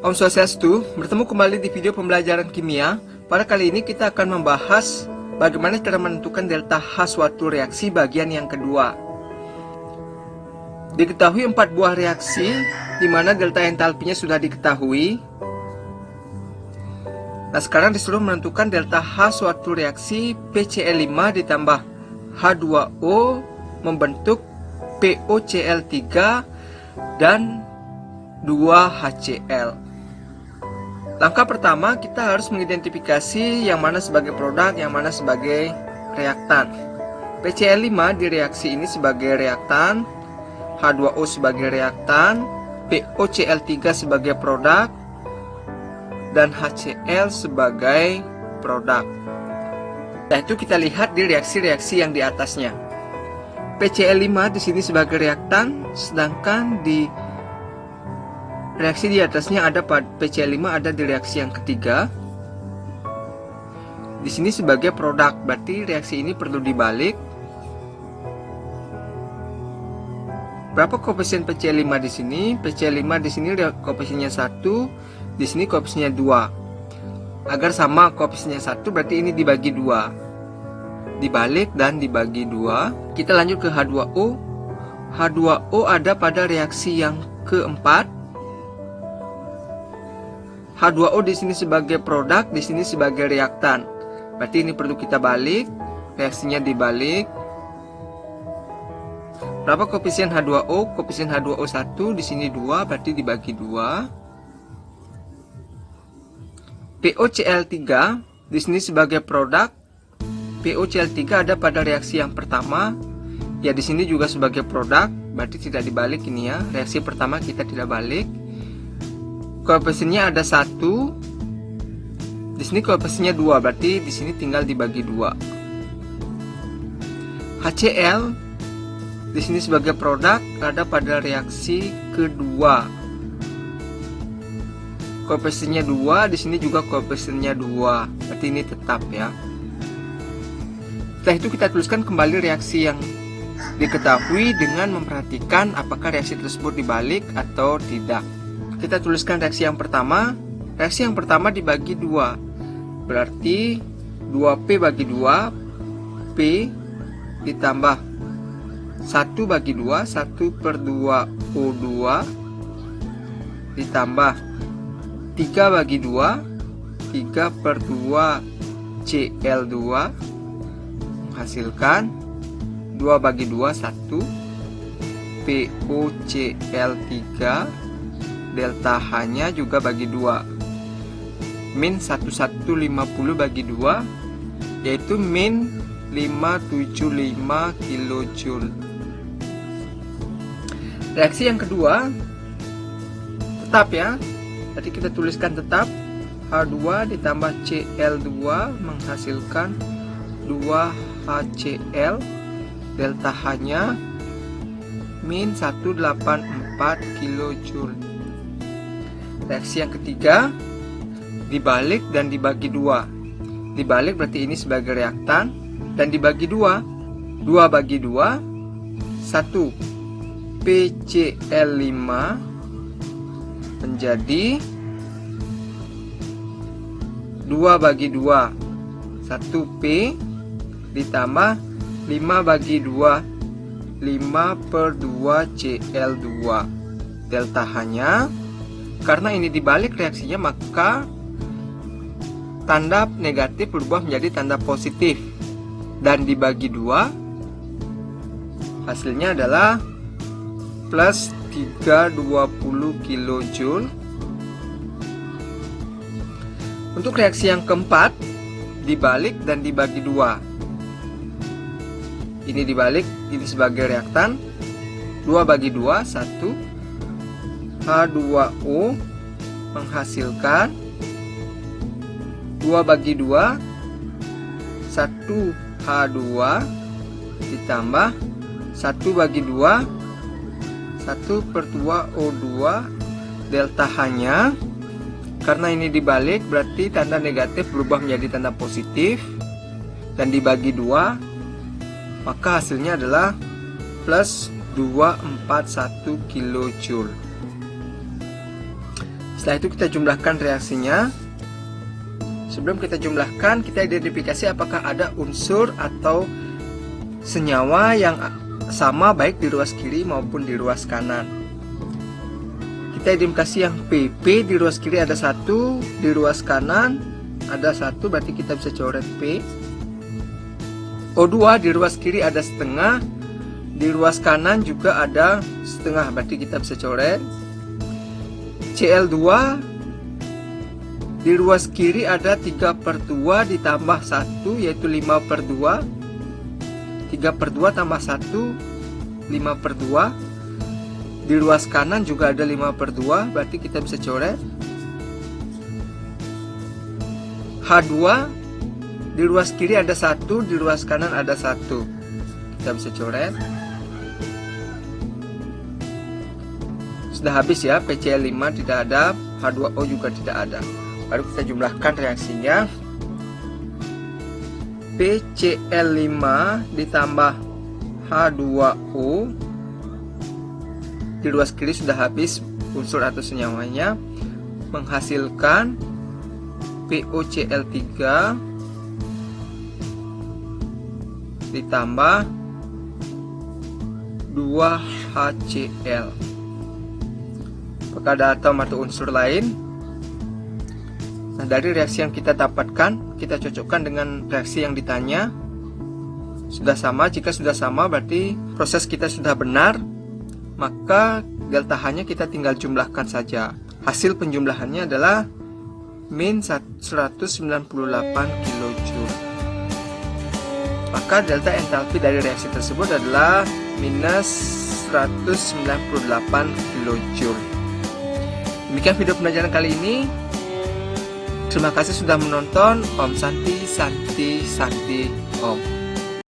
Om Swastiastu, bertemu kembali di video pembelajaran kimia. Pada kali ini kita akan membahas bagaimana cara menentukan delta H suatu reaksi bagian yang kedua. Diketahui 4 buah reaksi, di mana delta entalpinya sudah diketahui. Nah, sekarang disuruh menentukan delta H suatu reaksi PCl5 ditambah H2O membentuk POCl3 dan 2HCl. Langkah pertama, kita harus mengidentifikasi yang mana sebagai produk, yang mana sebagai reaktan. PCl5 di reaksi ini sebagai reaktan, H2O sebagai reaktan, POCl3 sebagai produk, dan HCl sebagai produk. Nah, itu kita lihat di reaksi-reaksi yang di atasnya. PCl5 di sini sebagai reaktan, sedangkan di reaksi di atasnya ada PCl5 ada di reaksi yang ketiga. Di sini sebagai produk, berarti reaksi ini perlu dibalik. Berapa koefisien PCl5 di sini? PCl5 di sini koefisiennya 1, di sini koefisiennya 2. Agar sama koefisiennya 1 berarti ini dibagi 2. Dibalik dan dibagi 2. Kita lanjut ke H2O. H2O ada pada reaksi yang keempat. H2O di sini sebagai produk, di sini sebagai reaktan. Berarti ini perlu kita balik, reaksinya dibalik. Berapa koefisien H2O? Koefisien H2O 1, di sini 2, berarti dibagi 2. POCl3 di sini sebagai produk. POCl3 ada pada reaksi yang pertama. Ya, di sini juga sebagai produk, berarti tidak dibalik ini ya. Reaksi pertama kita tidak balik. Koefisiennya ada 1. Di sini koefisiennya 2, berarti di sini tinggal dibagi 2. HCl di sini sebagai produk ada pada reaksi kedua. Koefisiennya 2, di sini juga koefisiennya 2. Berarti ini tetap ya. Setelah itu kita tuliskan kembali reaksi yang diketahui dengan memperhatikan apakah reaksi tersebut dibalik atau tidak. Kita tuliskan reaksi yang pertama. Reaksi yang pertama dibagi 2. Berarti 2P bagi 2, P ditambah 1 bagi 2, 1/2 O2 ditambah 3 bagi 2, 3/2 Cl2 menghasilkan 2 bagi 2, 1 POCl3. Delta H-nya juga bagi 2. Min 1150 bagi 2, yaitu min 575 kJ. Reaksi yang kedua tetap ya. Tadi kita tuliskan tetap. H2 ditambah Cl2 menghasilkan 2HCl. Delta H-nya min 184 kJ. Reaksi yang ketiga dibalik dan dibagi 2. Dibalik berarti ini sebagai reaktan dan dibagi 2. 2 bagi 2, 1 PCl5 menjadi 2 bagi 2, 1P ditambah 5 bagi 2, 5/2 Cl2. Delta H-nya, karena ini dibalik reaksinya, maka tanda negatif berubah menjadi tanda positif. Dan dibagi 2, hasilnya adalah plus 320 kJ. Untuk reaksi yang keempat, dibalik dan dibagi 2. Ini dibalik, ini sebagai reaktan. 2 bagi 2, 1 H2O menghasilkan 2 bagi 2, 1 H2 ditambah 1 bagi 2, 1/2 O2. Delta H-nya, karena ini dibalik berarti tanda negatif berubah menjadi tanda positif dan dibagi 2, maka hasilnya adalah plus 241 kJ. Setelah itu kita jumlahkan reaksinya. Sebelum kita jumlahkan, kita identifikasi apakah ada unsur atau senyawa yang sama baik di ruas kiri maupun di ruas kanan. Kita identifikasi yang PP di ruas kiri ada 1, di ruas kanan ada 1, berarti kita bisa coret P. O2 di ruas kiri ada setengah, di ruas kanan juga ada setengah, berarti kita bisa coret. Cl2 di ruas kiri ada 3/2 ditambah 1, yaitu 5/2. 3/2 tambah 1, 5/2. Di ruas kanan juga ada 5/2, berarti kita bisa coret. H2 di ruas kiri ada 1, di ruas kanan ada 1, kita bisa coret. Sudah habis ya, PCl5 tidak ada, H2O juga tidak ada. Baru kita jumlahkan reaksinya. PCl5 ditambah H2O, di ruas kiri sudah habis unsur atau senyawanya, menghasilkan POCl3 ditambah 2HCl. Apakah ada atom atau unsur lain? Nah, dari reaksi yang kita dapatkan, kita cocokkan dengan reaksi yang ditanya. Sudah sama, jika sudah sama berarti proses kita sudah benar, maka delta H-nya kita tinggal jumlahkan saja. Hasil penjumlahannya adalah min 198 kJ. Maka delta entalpi dari reaksi tersebut adalah minus 198 kJ. Demikian video pembelajaran kali ini. Terima kasih sudah menonton. Om Santi, Santi, Santi, Om.